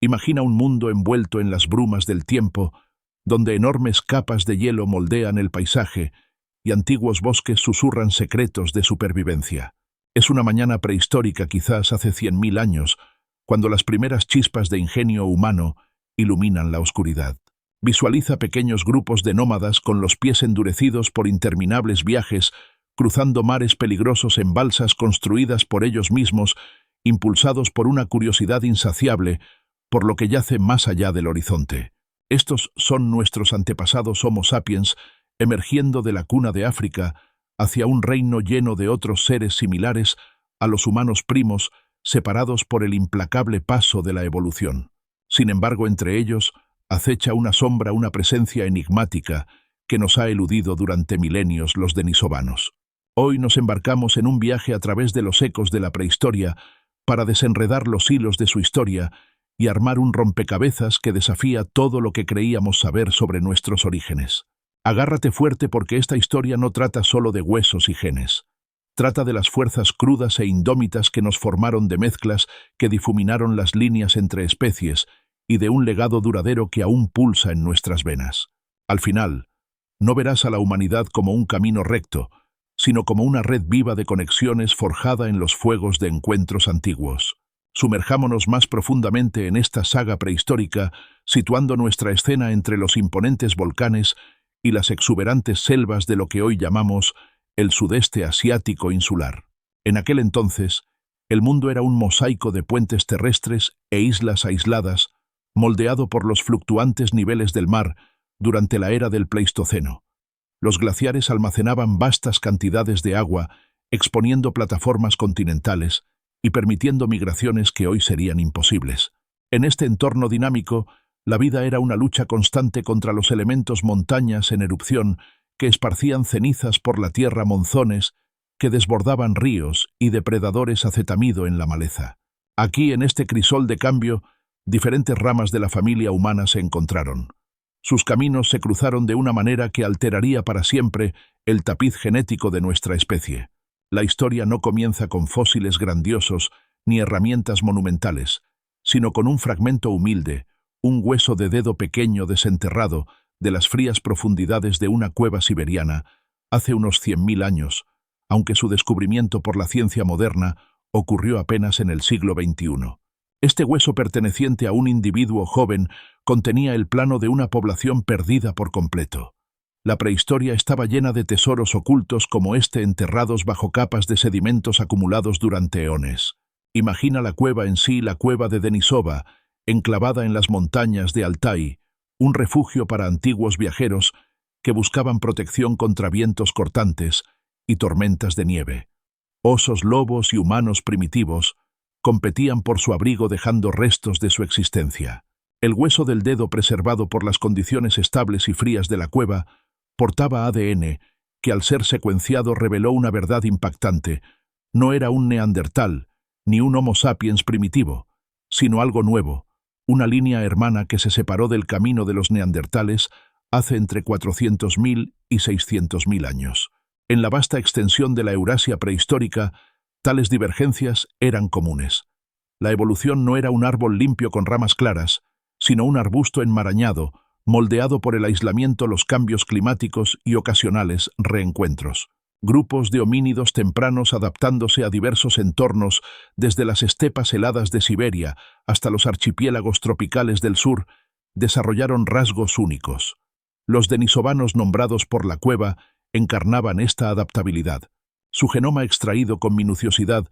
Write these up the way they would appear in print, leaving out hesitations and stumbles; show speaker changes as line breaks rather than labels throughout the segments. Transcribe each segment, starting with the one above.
Imagina un mundo envuelto en las brumas del tiempo, donde enormes capas de hielo moldean el paisaje y antiguos bosques susurran secretos de supervivencia. Es una mañana prehistórica, quizás hace 100.000 años, cuando las primeras chispas de ingenio humano iluminan la oscuridad. Visualiza pequeños grupos de nómadas con los pies endurecidos por interminables viajes, cruzando mares peligrosos en balsas construidas por ellos mismos, impulsados por una curiosidad insaciable por lo que yace más allá del horizonte. Estos son nuestros antepasados Homo sapiens, emergiendo de la cuna de África hacia un reino lleno de otros seres similares a los humanos primos, separados por el implacable paso de la evolución. Sin embargo, entre ellos acecha una sombra, una presencia enigmática que nos ha eludido durante milenios los denisovanos. Hoy nos embarcamos en un viaje a través de los ecos de la prehistoria para desenredar los hilos de su historia y armar un rompecabezas que desafía todo lo que creíamos saber sobre nuestros orígenes. Agárrate fuerte, porque esta historia no trata solo de huesos y genes. Trata de las fuerzas crudas e indómitas que nos formaron, de mezclas que difuminaron las líneas entre especies y de un legado duradero que aún pulsa en nuestras venas. Al final, no verás a la humanidad como un camino recto, sino como una red viva de conexiones forjada en los fuegos de encuentros antiguos. Sumerjámonos más profundamente en esta saga prehistórica, situando nuestra escena entre los imponentes volcanes y las exuberantes selvas de lo que hoy llamamos el sudeste asiático insular. En aquel entonces, el mundo era un mosaico de puentes terrestres e islas aisladas, moldeado por los fluctuantes niveles del mar durante la era del Pleistoceno. Los glaciares almacenaban vastas cantidades de agua, exponiendo plataformas continentales y permitiendo migraciones que hoy serían imposibles. En este entorno dinámico, la vida era una lucha constante contra los elementos montañas en erupción que esparcían cenizas por la tierra, monzones que desbordaban ríos y depredadores acetamido en la maleza. Aquí, en este crisol de cambio, diferentes ramas de la familia humana se encontraron. Sus caminos se cruzaron de una manera que alteraría para siempre el tapiz genético de nuestra especie. La historia no comienza con fósiles grandiosos ni herramientas monumentales, sino con un fragmento humilde, un hueso de dedo pequeño desenterrado de las frías profundidades de una cueva siberiana hace unos 100.000 años, aunque su descubrimiento por la ciencia moderna ocurrió apenas en el siglo XXI. Este hueso, perteneciente a un individuo joven, contenía el plano de una población perdida por completo. La prehistoria estaba llena de tesoros ocultos como este, enterrados bajo capas de sedimentos acumulados durante eones. Imagina la cueva en sí, la cueva de Denisova, enclavada en las montañas de Altai, un refugio para antiguos viajeros que buscaban protección contra vientos cortantes y tormentas de nieve. Osos, lobos y humanos primitivos competían por su abrigo, dejando restos de su existencia. El hueso del dedo, preservado por las condiciones estables y frías de la cueva, portaba ADN que, al ser secuenciado, reveló una verdad impactante. No era un neandertal, ni un Homo sapiens primitivo, sino algo nuevo, una línea hermana que se separó del camino de los neandertales hace entre 400.000 y 600.000 años. En la vasta extensión de la Eurasia prehistórica, tales divergencias eran comunes. La evolución no era un árbol limpio con ramas claras, sino un arbusto enmarañado, moldeado por el aislamiento, los cambios climáticos y ocasionales reencuentros. Grupos de homínidos tempranos adaptándose a diversos entornos, desde las estepas heladas de Siberia hasta los archipiélagos tropicales del sur, desarrollaron rasgos únicos. Los denisovanos, nombrados por la cueva, encarnaban esta adaptabilidad. Su genoma, extraído con minuciosidad,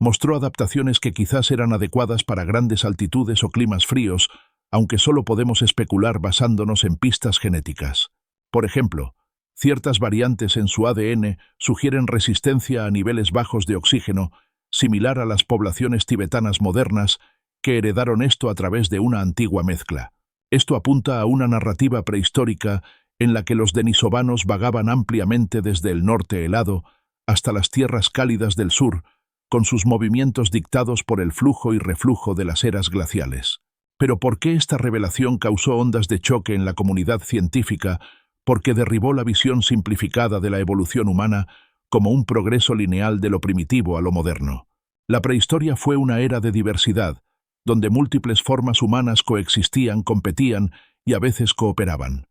mostró adaptaciones que quizás eran adecuadas para grandes altitudes o climas fríos, aunque solo podemos especular basándonos en pistas genéticas. Por ejemplo, ciertas variantes en su ADN sugieren resistencia a niveles bajos de oxígeno, similar a las poblaciones tibetanas modernas, que heredaron esto a través de una antigua mezcla. Esto apunta a una narrativa prehistórica en la que los denisovanos vagaban ampliamente desde el norte helado hasta las tierras cálidas del sur, con sus movimientos dictados por el flujo y reflujo de las eras glaciales. Pero ¿por qué esta revelación causó ondas de choque en la comunidad científica? Porque derribó la visión simplificada de la evolución humana como un progreso lineal de lo primitivo a lo moderno. La prehistoria fue una era de diversidad, donde múltiples formas humanas coexistían, competían y a veces cooperaban.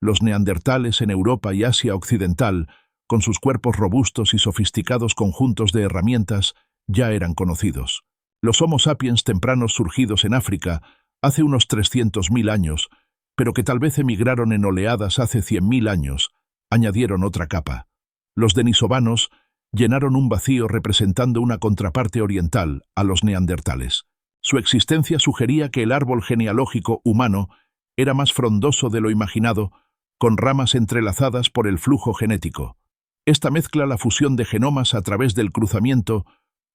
Los neandertales en Europa y Asia Occidental, con sus cuerpos robustos y sofisticados conjuntos de herramientas, ya eran conocidos. Los Homo sapiens tempranos surgidos en África hace unos 300.000 años, pero que tal vez emigraron en oleadas hace 100.000 años, añadieron otra capa. Los denisovanos llenaron un vacío representando una contraparte oriental a los neandertales. Su existencia sugería que el árbol genealógico humano era más frondoso de lo imaginado, con ramas entrelazadas por el flujo genético. Esta mezcla, la fusión de genomas a través del cruzamiento,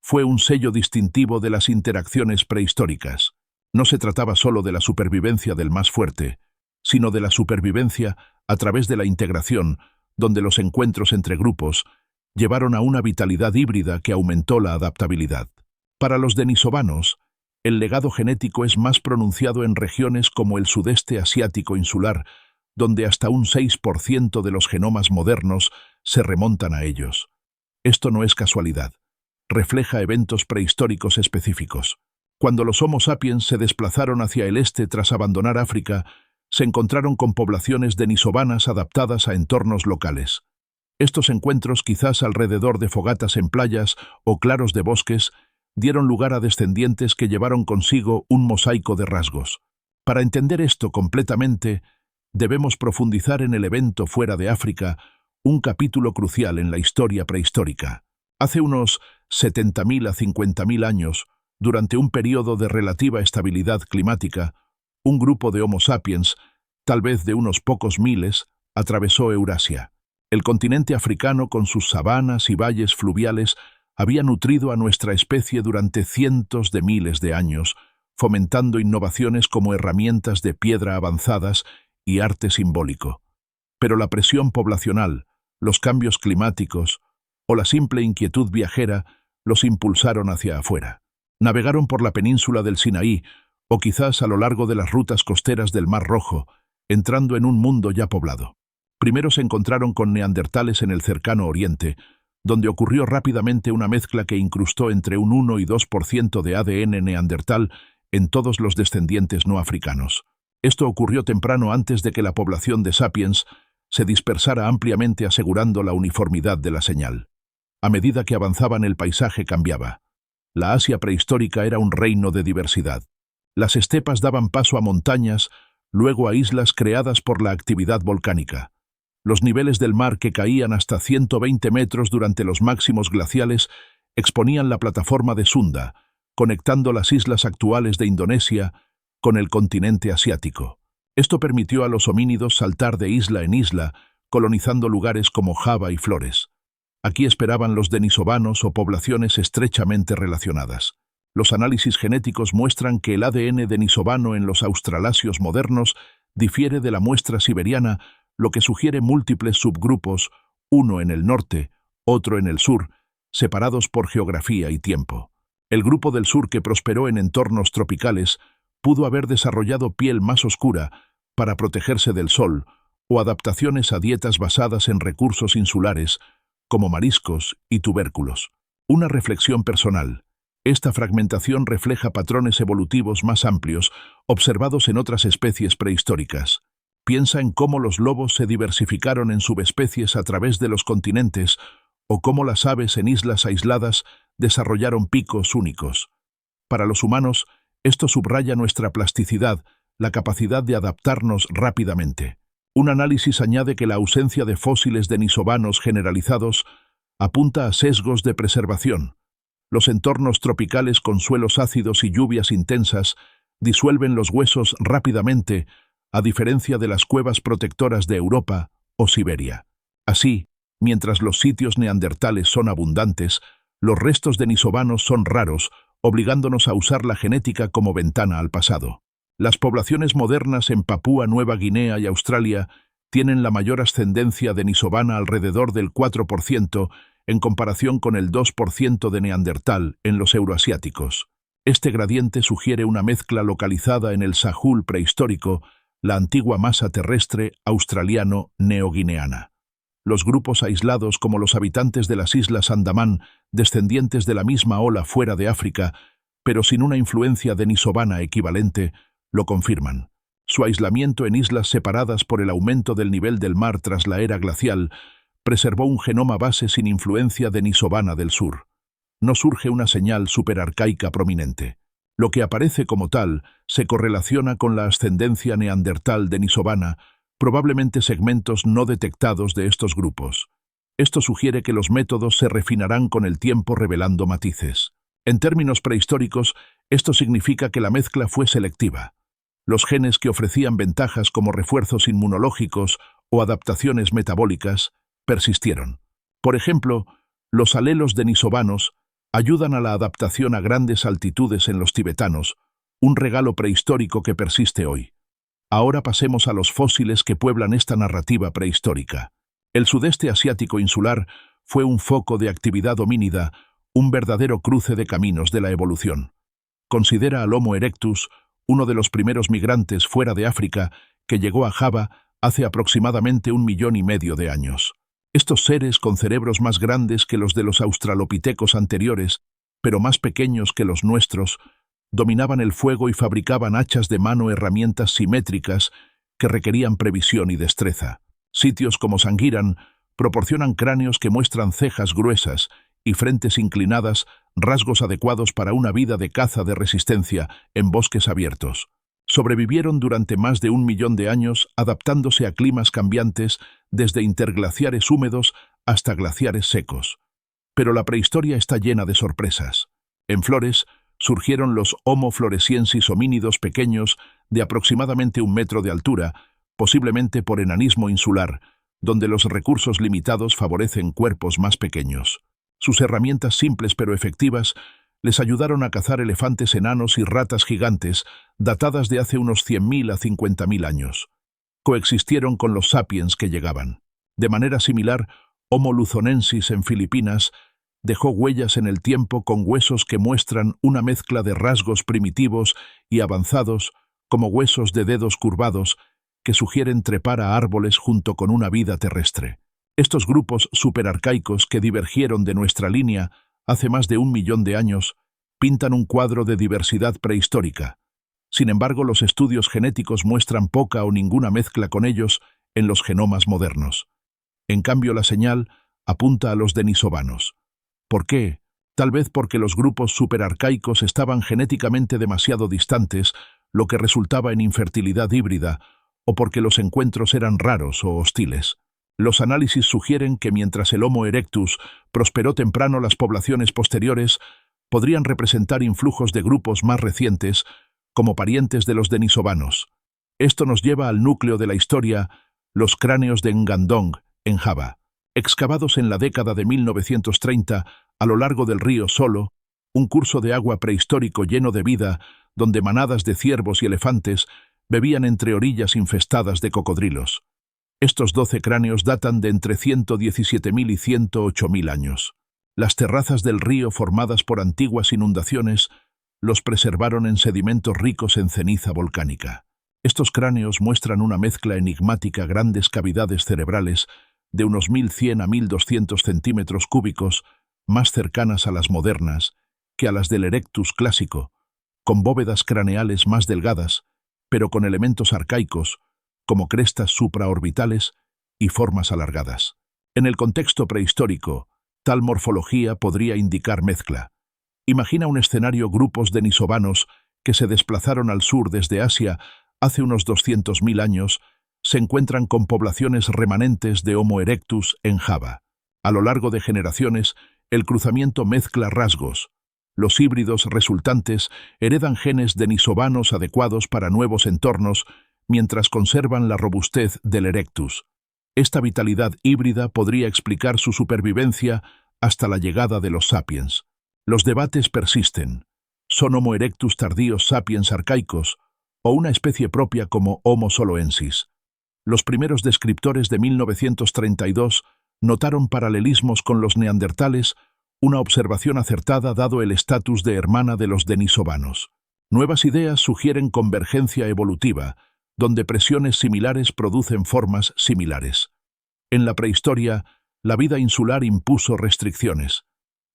fue un sello distintivo de las interacciones prehistóricas. No se trataba solo de la supervivencia del más fuerte, sino de la supervivencia a través de la integración, donde los encuentros entre grupos llevaron a una vitalidad híbrida que aumentó la adaptabilidad. Para los denisovanos, el legado genético es más pronunciado en regiones como el sudeste asiático insular, donde hasta un 6% de los genomas modernos se remontan a ellos. Esto no es casualidad. Refleja eventos prehistóricos específicos. Cuando los Homo sapiens se desplazaron hacia el este tras abandonar África, se encontraron con poblaciones denisovanas adaptadas a entornos locales. Estos encuentros, quizás alrededor de fogatas en playas o claros de bosques, dieron lugar a descendientes que llevaron consigo un mosaico de rasgos. Para entender esto completamente, debemos profundizar en el evento fuera de África, un capítulo crucial en la historia prehistórica. Hace unos 70.000 a 50.000 años, durante un periodo de relativa estabilidad climática, un grupo de Homo sapiens, tal vez de unos pocos miles, atravesó Eurasia. El continente africano, con sus sabanas y valles fluviales, había nutrido a nuestra especie durante cientos de miles de años, fomentando innovaciones como herramientas de piedra avanzadas y arte simbólico. Pero la presión poblacional, los cambios climáticos o la simple inquietud viajera los impulsaron hacia afuera. Navegaron por la península del Sinaí o quizás a lo largo de las rutas costeras del Mar Rojo, entrando en un mundo ya poblado. Primero se encontraron con neandertales en el cercano Oriente, donde ocurrió rápidamente una mezcla que incrustó entre un 1 y 2% de ADN neandertal en todos los descendientes no africanos. Esto ocurrió temprano antes de que la población de sapiens se dispersara ampliamente, asegurando la uniformidad de la señal. A medida que avanzaban, el paisaje cambiaba. La Asia prehistórica era un reino de diversidad. Las estepas daban paso a montañas, luego a islas creadas por la actividad volcánica. Los niveles del mar, que caían hasta 120 metros durante los máximos glaciales, exponían la plataforma de Sunda, conectando las islas actuales de Indonesia con el continente asiático. Esto permitió a los homínidos saltar de isla en isla, colonizando lugares como Java y Flores. Aquí esperaban los denisovanos o poblaciones estrechamente relacionadas. Los análisis genéticos muestran que el ADN denisovano en los australasios modernos difiere de la muestra siberiana, lo que sugiere múltiples subgrupos, uno en el norte, otro en el sur, separados por geografía y tiempo. El grupo del sur, que prosperó en entornos tropicales, pudo haber desarrollado piel más oscura para protegerse del sol o adaptaciones a dietas basadas en recursos insulares, como mariscos y tubérculos. Una reflexión personal. Esta fragmentación refleja patrones evolutivos más amplios observados en otras especies prehistóricas. Piensa en cómo los lobos se diversificaron en subespecies a través de los continentes o cómo las aves en islas aisladas desarrollaron picos únicos. Para los humanos, esto subraya nuestra plasticidad, la capacidad de adaptarnos rápidamente. Un análisis añade que la ausencia de fósiles denisovanos generalizados apunta a sesgos de preservación. Los entornos tropicales con suelos ácidos y lluvias intensas disuelven los huesos rápidamente, a diferencia de las cuevas protectoras de Europa o Siberia. Así, mientras los sitios neandertales son abundantes, los restos denisovanos son raros, obligándonos a usar la genética como ventana al pasado. Las poblaciones modernas en Papúa Nueva Guinea y Australia tienen la mayor ascendencia denisovana, alrededor del 4%, en comparación con el 2% de neandertal en los euroasiáticos. Este gradiente sugiere una mezcla localizada en el Sahul prehistórico, la antigua masa terrestre australiano-neoguineana. Los grupos aislados, como los habitantes de las islas Andamán, descendientes de la misma ola fuera de África, pero sin una influencia denisovana equivalente, lo confirman. Su aislamiento en islas separadas por el aumento del nivel del mar tras la era glacial preservó un genoma base sin influencia denisovana del sur. No surge una señal superarcaica prominente. Lo que aparece como tal se correlaciona con la ascendencia neandertal denisovana, probablemente segmentos no detectados de estos grupos. Esto sugiere que los métodos se refinarán con el tiempo revelando matices. En términos prehistóricos, esto significa que la mezcla fue selectiva. Los genes que ofrecían ventajas como refuerzos inmunológicos o adaptaciones metabólicas persistieron. Por ejemplo, los alelos denisovanos ayudan a la adaptación a grandes altitudes en los tibetanos, un regalo prehistórico que persiste hoy. Ahora pasemos a los fósiles que pueblan esta narrativa prehistórica. El sudeste asiático insular fue un foco de actividad homínida, un verdadero cruce de caminos de la evolución. Considera al Homo erectus, uno de los primeros migrantes fuera de África, que llegó a Java hace aproximadamente 1,5 millones de años. Estos seres con cerebros más grandes que los de los australopitecos anteriores, pero más pequeños que los nuestros, dominaban el fuego y fabricaban hachas de mano, herramientas simétricas que requerían previsión y destreza. Sitios como Sangiran proporcionan cráneos que muestran cejas gruesas y frentes inclinadas, rasgos adecuados para una vida de caza de resistencia en bosques abiertos. Sobrevivieron durante más de 1 millón de años, adaptándose a climas cambiantes desde interglaciares húmedos hasta glaciares secos. Pero la prehistoria está llena de sorpresas. En Flores surgieron los Homo floresiensis, homínidos pequeños de aproximadamente 1 metro de altura, posiblemente por enanismo insular, donde los recursos limitados favorecen cuerpos más pequeños. Sus herramientas simples pero efectivas les ayudaron a cazar elefantes enanos y ratas gigantes, datadas de hace unos 100.000 a 50.000 años. Coexistieron con los sapiens que llegaban. De manera similar, Homo luzonensis en Filipinas dejó huellas en el tiempo con huesos que muestran una mezcla de rasgos primitivos y avanzados, como huesos de dedos curvados, que sugieren trepar a árboles junto con una vida terrestre. Estos grupos superarcaicos que divergieron de nuestra línea hace más de 1 millón de años, pintan un cuadro de diversidad prehistórica. Sin embargo, los estudios genéticos muestran poca o ninguna mezcla con ellos en los genomas modernos. En cambio, la señal apunta a los denisovanos. ¿Por qué? Tal vez porque los grupos superarcaicos estaban genéticamente demasiado distantes, lo que resultaba en infertilidad híbrida, o porque los encuentros eran raros o hostiles. Los análisis sugieren que mientras el Homo erectus prosperó temprano, las poblaciones posteriores podrían representar influjos de grupos más recientes, como parientes de los denisovanos. Esto nos lleva al núcleo de la historia, los cráneos de Ngandong, en Java. Excavados en la década de 1930 a lo largo del río Solo, un curso de agua prehistórico lleno de vida, donde manadas de ciervos y elefantes bebían entre orillas infestadas de cocodrilos. Estos 12 cráneos datan de entre 117.000 y 108.000 años. Las terrazas del río formadas por antiguas inundaciones los preservaron en sedimentos ricos en ceniza volcánica. Estos cráneos muestran una mezcla enigmática, grandes cavidades cerebrales de unos 1.100 a 1.200 centímetros cúbicos, más cercanas a las modernas que a las del Erectus clásico, con bóvedas craneales más delgadas, pero con elementos arcaicos, como crestas supraorbitales y formas alargadas. En el contexto prehistórico, tal morfología podría indicar mezcla. Imagina un escenario: grupos denisovanos que se desplazaron al sur desde Asia hace unos 200.000 años, se encuentran con poblaciones remanentes de Homo erectus en Java. A lo largo de generaciones, el cruzamiento mezcla rasgos. Los híbridos resultantes heredan genes denisovanos adecuados para nuevos entornos, mientras conservan la robustez del erectus. Esta vitalidad híbrida podría explicar su supervivencia hasta la llegada de los sapiens. Los debates persisten. ¿Son Homo erectus tardíos sapiens arcaicos o una especie propia como Homo soloensis? Los primeros descriptores de 1932 notaron paralelismos con los neandertales, una observación acertada dado el estatus de hermana de los denisovanos. Nuevas ideas sugieren convergencia evolutiva, donde presiones similares producen formas similares. En la prehistoria, la vida insular impuso restricciones.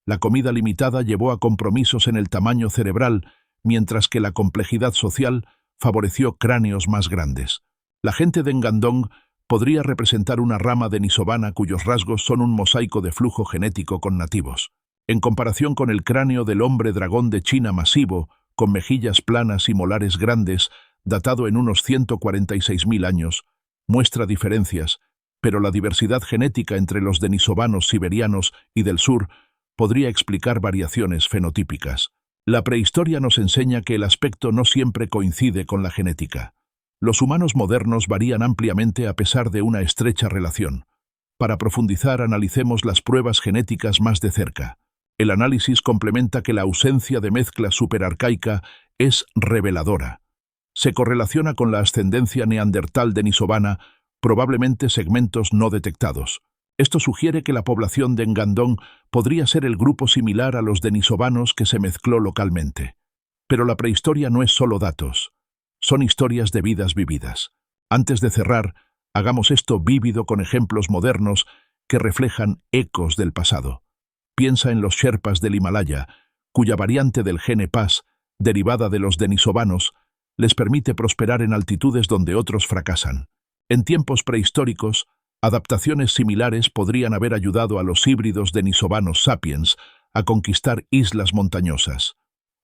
La comida limitada llevó a compromisos en el tamaño cerebral, mientras que la complejidad social favoreció cráneos más grandes. La gente de Ngandong podría representar una rama denisovana cuyos rasgos son un mosaico de flujo genético con nativos. En comparación con el cráneo del hombre dragón de China masivo, con mejillas planas y molares grandes, datado en unos 146.000 años, muestra diferencias, pero la diversidad genética entre los denisovanos siberianos y del sur podría explicar variaciones fenotípicas. La prehistoria nos enseña que el aspecto no siempre coincide con la genética. Los humanos modernos varían ampliamente a pesar de una estrecha relación. Para profundizar, analicemos las pruebas genéticas más de cerca. El análisis complementa que la ausencia de mezcla superarcaica es reveladora. Se correlaciona con la ascendencia neandertal denisovana, probablemente segmentos no detectados. Esto sugiere que la población de Ngandong podría ser el grupo similar a los denisovanos que se mezcló localmente. Pero la prehistoria no es solo datos, son historias de vidas vividas. Antes de cerrar, hagamos esto vívido con ejemplos modernos que reflejan ecos del pasado. Piensa en los Sherpas del Himalaya, cuya variante del gene Pas, derivada de los denisovanos, les permite prosperar en altitudes donde otros fracasan. En tiempos prehistóricos, adaptaciones similares podrían haber ayudado a los híbridos denisovanos sapiens a conquistar islas montañosas.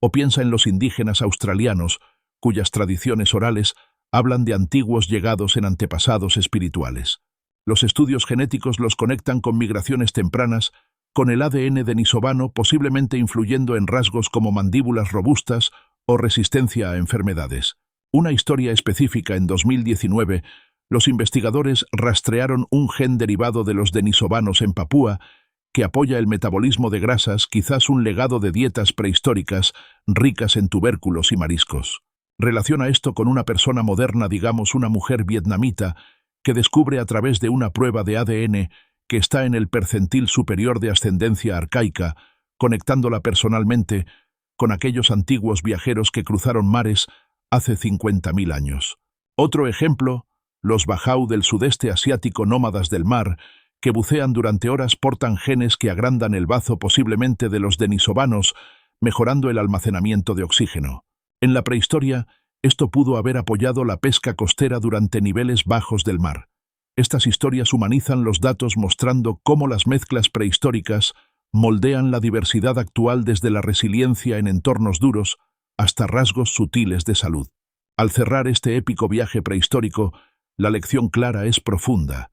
O piensa en los indígenas australianos, cuyas tradiciones orales hablan de antiguos llegados en antepasados espirituales. Los estudios genéticos los conectan con migraciones tempranas, con el ADN denisovano posiblemente influyendo en rasgos como mandíbulas robustas o resistencia a enfermedades. Una historia específica en 2019, los investigadores rastrearon un gen derivado de los denisovanos en Papúa que apoya el metabolismo de grasas, quizás un legado de dietas prehistóricas ricas en tubérculos y mariscos. Relaciona esto con una persona moderna, digamos una mujer vietnamita, que descubre a través de una prueba de ADN que está en el percentil superior de ascendencia arcaica, conectándola personalmente con aquellos antiguos viajeros que cruzaron mares hace 50.000 años. Otro ejemplo, los Bajau del sudeste asiático nómadas del mar, que bucean durante horas portan genes que agrandan el bazo posiblemente de los denisovanos, mejorando el almacenamiento de oxígeno. En la prehistoria, esto pudo haber apoyado la pesca costera durante niveles bajos del mar. Estas historias humanizan los datos mostrando cómo las mezclas prehistóricas moldean la diversidad actual desde la resiliencia en entornos duros hasta rasgos sutiles de salud. Al cerrar este épico viaje prehistórico, la lección clara es profunda.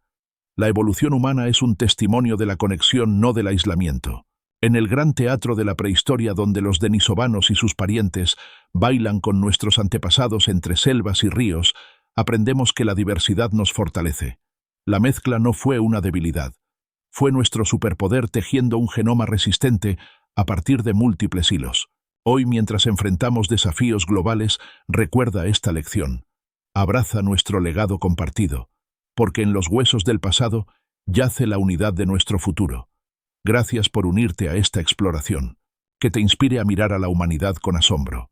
La evolución humana es un testimonio de la conexión, no del aislamiento. En el gran teatro de la prehistoria, donde los denisovanos y sus parientes bailan con nuestros antepasados entre selvas y ríos, aprendemos que la diversidad nos fortalece. La mezcla no fue una debilidad. Fue nuestro superpoder tejiendo un genoma resistente a partir de múltiples hilos. Hoy, mientras enfrentamos desafíos globales, recuerda esta lección. Abraza nuestro legado compartido, porque en los huesos del pasado yace la unidad de nuestro futuro. Gracias por unirte a esta exploración, que te inspire a mirar a la humanidad con asombro.